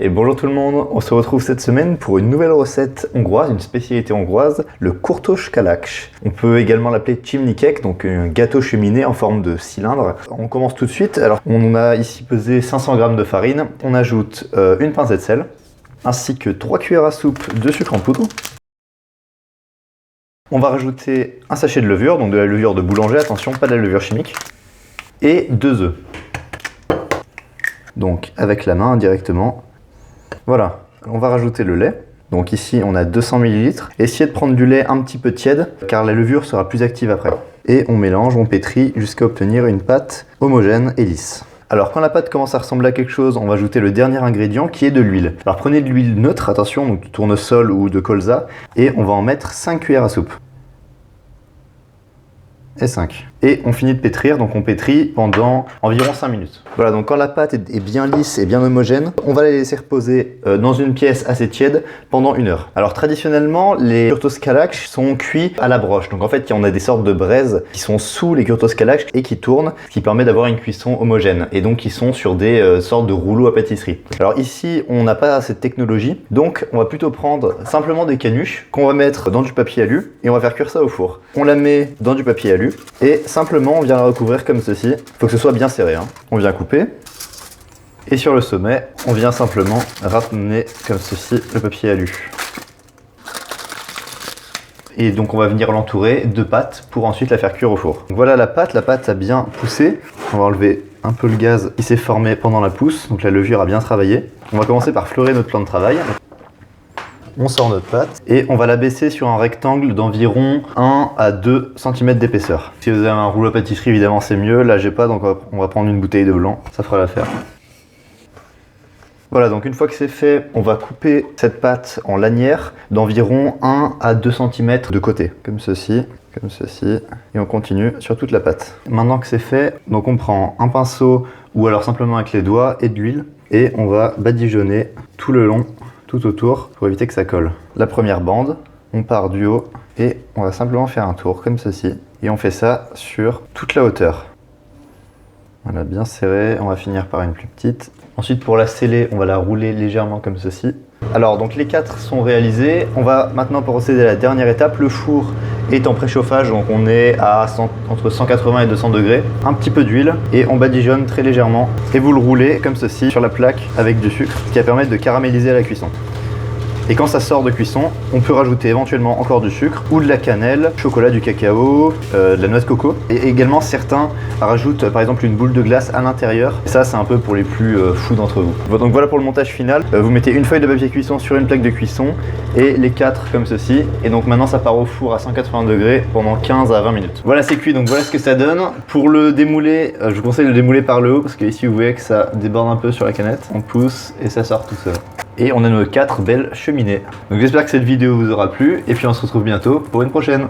Et bonjour tout le monde, on se retrouve cette semaine pour une nouvelle recette hongroise, une spécialité hongroise, le kurtos kalács. On peut également l'appeler chimney cake, donc un gâteau cheminé en forme de cylindre. On commence tout de suite. Alors on a ici pesé 500 g de farine, on ajoute une pincée de sel, ainsi que 3 cuillères à soupe de sucre en poudre. On va rajouter un sachet de levure, donc de la levure de boulanger, attention, pas de la levure chimique, et 2 œufs. Donc avec la main directement. Voilà, on va rajouter le lait. Donc ici on a 200 ml. Essayez de prendre du lait un petit peu tiède car la levure sera plus active après. Et on mélange, on pétrit jusqu'à obtenir une pâte homogène et lisse. Alors quand la pâte commence à ressembler à quelque chose, on va ajouter le dernier ingrédient qui est de l'huile. Alors prenez de l'huile neutre, attention, donc de tournesol ou de colza, et on va en mettre 5 cuillères à soupe. Et 5. Et on finit de pétrir, donc on pétrit pendant environ 5 minutes. Voilà, donc quand la pâte est bien lisse et bien homogène, on va la laisser reposer dans une pièce assez tiède pendant 1 heure. Alors traditionnellement, les kurtos kalács sont cuits à la broche. Donc en fait, on a des sortes de braises qui sont sous les kurtos kalács et qui tournent, ce qui permet d'avoir une cuisson homogène. Et donc qui sont sur des sortes de rouleaux à pâtisserie. Alors ici, on n'a pas cette technologie, donc on va plutôt prendre simplement des canuches qu'on va mettre dans du papier alu et on va faire cuire ça au four. On la met dans du papier alu et simplement on vient la recouvrir comme ceci. Il faut que ce soit bien serré, hein. On vient couper et sur le sommet on vient simplement ramener comme ceci le papier alu. Et donc on va venir l'entourer de pâte pour ensuite la faire cuire au four. Donc voilà la pâte a bien poussé. On va enlever un peu le gaz qui s'est formé pendant la pousse, donc la levure a bien travaillé. On va commencer par fleurer notre plan de travail. On sort notre pâte et on va la baisser sur un rectangle d'environ 1 à 2 cm d'épaisseur. Si vous avez un rouleau à pâtisserie, évidemment c'est mieux. Là j'ai pas, donc on va prendre une bouteille de blanc, ça fera l'affaire. Voilà, donc une fois que c'est fait, on va couper cette pâte en lanières d'environ 1 à 2 cm de côté, comme ceci, et on continue sur toute la pâte. Maintenant que c'est fait, donc on prend un pinceau ou alors simplement avec les doigts et de l'huile et on va badigeonner tout le long, tout autour pour éviter que ça colle. La première bande, on part du haut et on va simplement faire un tour comme ceci et on fait ça sur toute la hauteur. Voilà, bien serré, on va finir par une plus petite. Ensuite pour la sceller, on va la rouler légèrement comme ceci. Alors donc les 4 sont réalisés, on va maintenant procéder à la dernière étape. Le four est en préchauffage, donc on est à entre 180 et 200 degrés. Un petit peu d'huile et on badigeonne très légèrement. Et vous le roulez comme ceci sur la plaque avec du sucre, ce qui va permettre de caraméliser à la cuisson. Et quand ça sort de cuisson, on peut rajouter éventuellement encore du sucre ou de la cannelle, chocolat, du cacao, de la noix de coco. Et également certains rajoutent par exemple une boule de glace à l'intérieur. Et ça c'est un peu pour les plus fous d'entre vous. Donc voilà pour le montage final. Vous mettez une feuille de papier cuisson sur une plaque de cuisson et les 4 comme ceci. Et donc maintenant ça part au four à 180 degrés pendant 15 à 20 minutes. Voilà, c'est cuit, donc voilà ce que ça donne. Pour le démouler, je vous conseille de le démouler par le haut parce que ici vous voyez que ça déborde un peu sur la canette. On pousse et ça sort tout seul. Et on a nos 4 belles cheminées. Donc j'espère que cette vidéo vous aura plu et puis on se retrouve bientôt pour une prochaine.